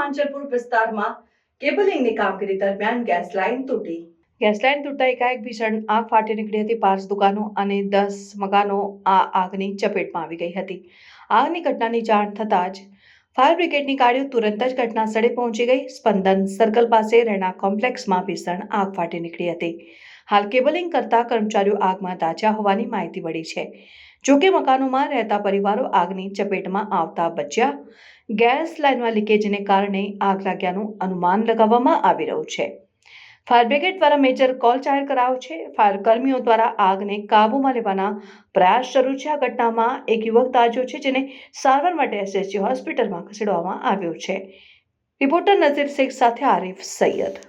માંજલપુર વિસ્તારમાં કેબલિંગની કામગીરી દરમિયાન ગેસ લાઇન તૂટી. ગેસ લાઇન તૂટતા એકાએક ભીષણ આગ ફાટી નીકળી હતી. 5 દુકાનો અને 10 મકાનો આ આગની ચપેટમાં આવી ગઈ હતી. આગની ઘટનાની જાણ થતાં જ ફાયર બ્રિગેડની ગાડીઓ તુરંત જ ઘટના સ્થળે પહોંચી ગઈ. સ્પંદન સર્કલ પાસે રહેણાંક કોમ્પ્લેક્સમાં ભીષણ આગ ફાટી નીકળી હતી. હાલ કેબલિંગ કરતા કર્મચારીઓ આગમાં દાઝ્યા હોવાની માહિતી મળી છે. જોકે મકાનોમાં રહેતા પરિવારો આગની ચપેટમાં આવતા બચ્યા. ગેસ લાઇનમાં લીકેજને કારણે આગ લાગ્યાનું અનુમાન લગાવવામાં આવી રહ્યું છે. ફાયર બ્રિગેડ દ્વારા મેજર કોલ જાહેર કરાયો છે. ફાયર કર્મીઓ દ્વારા આગને કાબૂમાં લેવાના પ્રયાસ શરૂ છે. આ ઘટનામાં એક યુવક દાઝ્યો છે, જેને સારવાર માટે એસએસજી હોસ્પિટલમાં ખસેડવામાં આવ્યો છે. રિપોર્ટર નઝીર શેખ સાથે આરિફ સૈયદ.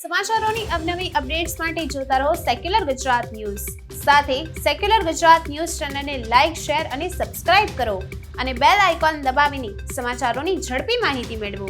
સમાચારોની અવનવી અપડેટ્સ માટે જોતા રહો સેક્યુલર ગુજરાત ન્યૂઝ. સાથે સેક્યુલર ગુજરાત ન્યૂઝ ચેનલને લાઇક, શેર અને સબસ્ક્રાઇબ કરો અને બેલ આઇકોન દબાવીને સમાચારોની ઝડપી માહિતી મેળવો.